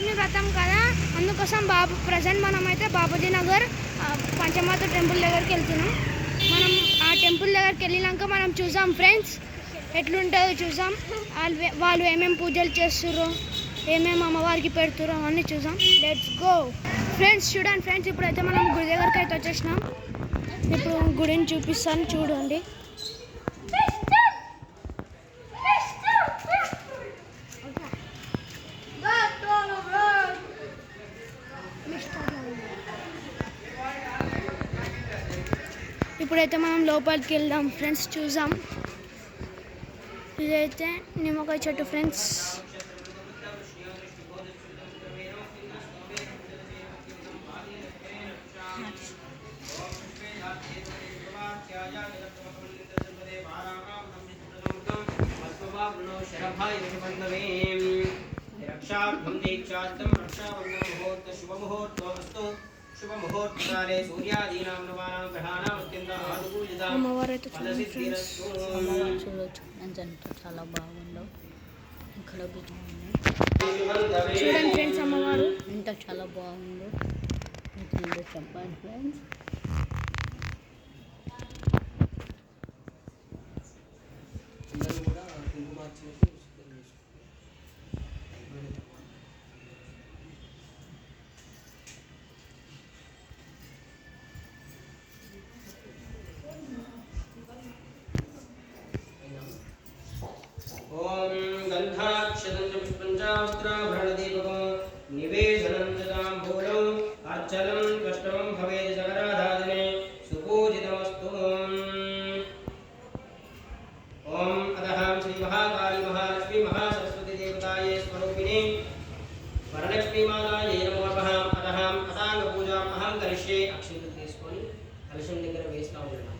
వరలక్ష్మి వ్రతం కదా, అందుకోసం ప్రజెంట్ మనమైతే బాపూజీ నగర్ పంచమాత టెంపుల్ దగ్గరికి వెళ్తున్నాం. మనం ఆ టెంపుల్ దగ్గరికి వెళ్ళినాక మనం చూసాం ఫ్రెండ్స్ ఎట్లుంటుందో చూసాం. వాళ్ళు ఏమేమి పూజలు చేస్తుర్రో, ఏమేమి అమ్మవారికి పెడుతుర్రో అవన్నీ చూసాం. Let's go friends. చూడండి ఫ్రెండ్స్, ఇప్పుడైతే మనం గుడి దగ్గరికి అయితే వచ్చేసినాం. ఇప్పుడు గుడిని చూపిస్తాను చూడండి. ఇప్పుడైతే మనం లోపలికి వెళ్దాం ఫ్రెండ్స్. చూసాం, ఇదైతే నిమ్మకాయ చెట్టు ఫ్రెండ్స్. అమ్మవారైతే చూడొచ్చు, చాలా బాగుందో. ఇక్కడ చూడండి ఫ్రెండ్స్, అమ్మవారు ఇంత చాలా బాగుందో చెప్పండి ఫ్రెండ్స్. ओम गंधाक्षतं च पुष्पं च वस्त्राभरणदीपकं निवेदनं च ताम्बूलं अर्चनं कष्टं भवेत् जगराधाने सुपूजितमस्तु। ओम अतः श्री महाकाली महालक्ष्मी महासरस्वती देवताये स्वरूपिणे वरलक्ष्मी माताये नमो नमः। अतः असांग पूजाम् अहं करिष्ये। अक्षिंतలు తీసుకొని కలశం దగ్గర వేస్తా ఉన్నాను.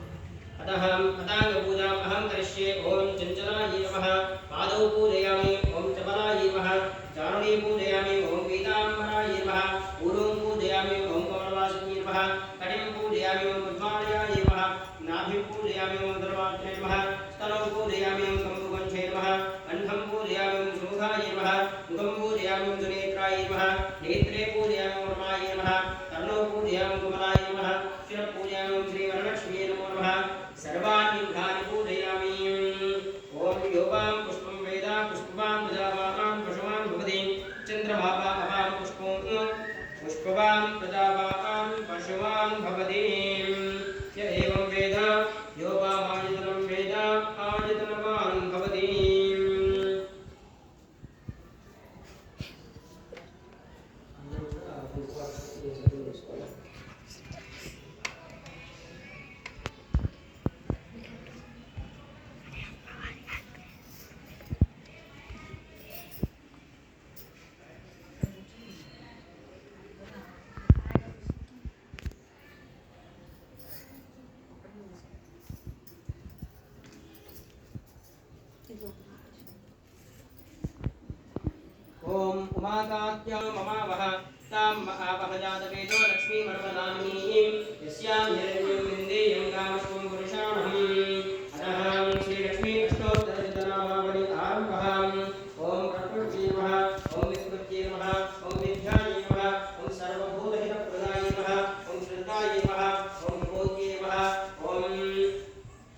अतः अतांग पूजाम् अहं करिष्ये। ओम चंचलाय नमः। पादौ पूजयामि। ओम चपलाय नमः। चारुणी पूजयामि। ओम पीताम्बराय नमः। ऊरुं पूजयामि। ओम कमलवासिनी नमः। कटिं पूजयामि। ओम पद्मालयाय नमः। नाभिं पूजयामि। ओम धर्मात्रे नमः। स्तनौ पूजयामि। ओम कम्बुकंठे नमः। कण्ठं पूजयामि। ओम सुमुखाय नमः। मुखं पूजयामि। ओम सुनेत्राय नमः। नेत्रे पूजयामि। ओम रमाय नमः। कर्णौ पूजयामि। ओम कमलाय नमः। शिरः पूजयामि। ओम श्री वरलक्ष्मी नमो नमः। सर्वाणि विघ्नानि पूजयामि। ओम योगां पुष्पं वेद पुष्पवान् प्रजावान् पशुवान् भवति। चन्द्रभावान् पुष्पं पुष्पवान् प्रजावान् पशुवान् भवति। य एवं वेद योगामायतनं वेद आयतनवान् भवति। ओम उमाकात्यां ममावह तां महावह जातवेदो लक्ष्मी वरदामिनीं यस्यां हिरण्यं विन्देयं कामस्त्वं पुरुषाणम्। अतः श्री लक्ष्मी अष्टोत्तरशतनामावली आरम्भः। ओम प्रकृत्यै नमः। ओम विकृत्यै नमः। ओम विद्यायै नमः। ओम सर्वभूतहितप्रदायै नमः। ओम श्रद्धायै नमः। ओम विभूत्यै नमः। ओम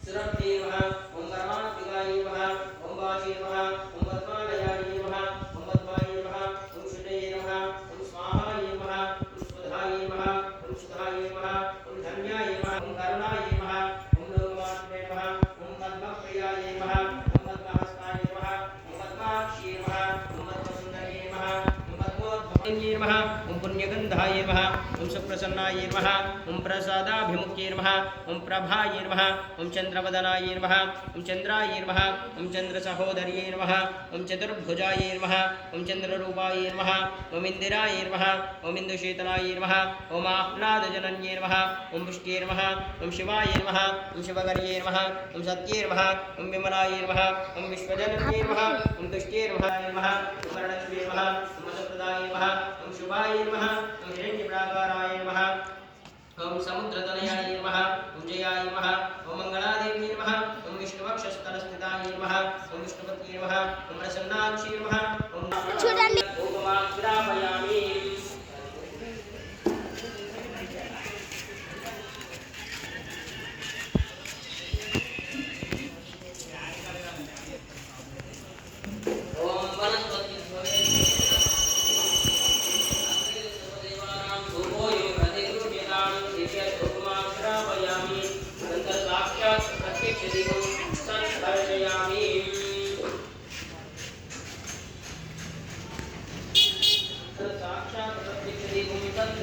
सुरभ्यै नमः। ओम कर्मात्मिकायै नमः। ओम वाची नमः। ओम पद्मालयाय नमः। ओम पद्माय नमः। ओम शुद्धये नमः। ओम स्वाहाय नमः। ओम स्वधाय नमः। ओम सुधाय नमः। ओम धन्याय नमः। ओम करुणाय नमः। ओम लोकमात्रे नमः। ओम पद्मप्रियाय नमः। ओम पद्महस्ताय नमः। ओम पद्माक्षी नमः। ओम पद्मसुन्दरी नमः। ओम पद्मोद्भवाय नमः। ओम पुण्यगन्धाय नमः। ओम सुप्रसन्नाय नमः। ओम प्रसादाभिमुख्ये नमः। ओम प्रभाय नमः। ओम चन्द्रवदनाय नमः। ओम चन्द्राय नमः। ओम चन्द्रसहोदर्ये नमः। ओम चतुर्भुजाय नमः। ओम चन्द्ररूपाय नमः। ओम इन्दिराय नमः। ओम इन्दुशीतलाय नमः। ओम आह्लादजनन्ये नमः। ओम पुष्ट्ये नमः। ओम शिवाय नमः। ओम शिवकर्ये नमः। ओम सत्ये नमः। ओम विमलाय नमः। ओम विश्वजनन्ये नमः। ओम तुष्ट्ये नमः। ओम वरलक्ष्मी नमः। ओम वरप्रदाय नमः। ओम शुभाय नमः। ओम हिरण्यप्राकाराय नमः। ओम समुद्रतनयाय नमः। ओम जयाय नमः। ओम मंगलादेव्यै नमः। ओम विष्णुवक्षस्थलस्थिताय नमः। ओम विष्णुपत्ये नमः। ओम प्रसन्नाक्षी नमः। ओम చూడండి ओम माग्रापयामि।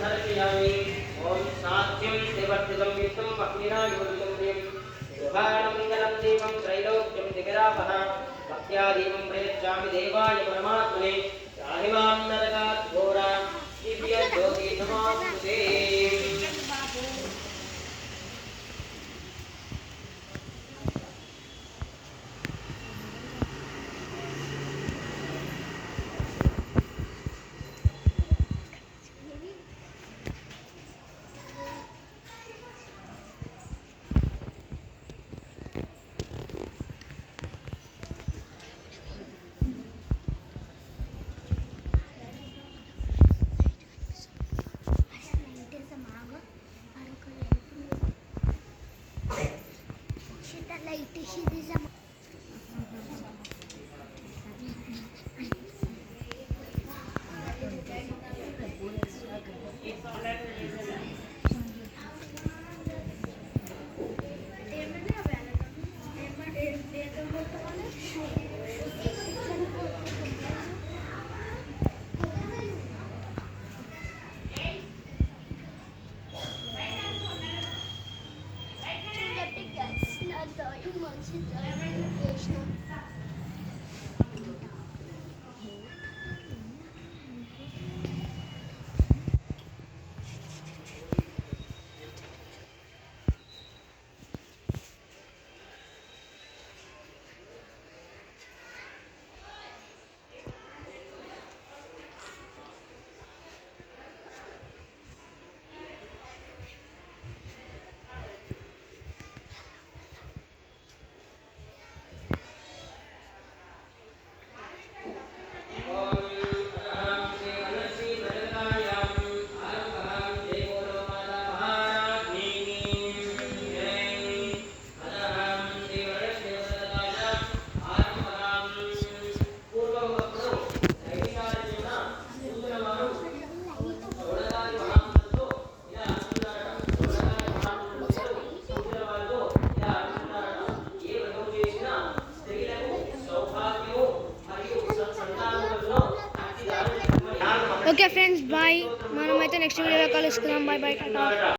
दर्शयामि ॐ साध्यं देवर्तितं विष्णुं भक्तिरायुर्गं प्रियं सुभाणमङ्गलं दीपं त्रैलोक्यं दिगरावः भक्त्यादीपं प्रयच्छामि देवाय परमात्मने राहिमां नरकात् घोरा दिव्यज्योति नमोऽस्तुते ఓకే ఫ్రెండ్స్ బాయ్, మనమైతే నెక్స్ట్ వీడియోలో కలుసుకుందాం. Bye bye Tata.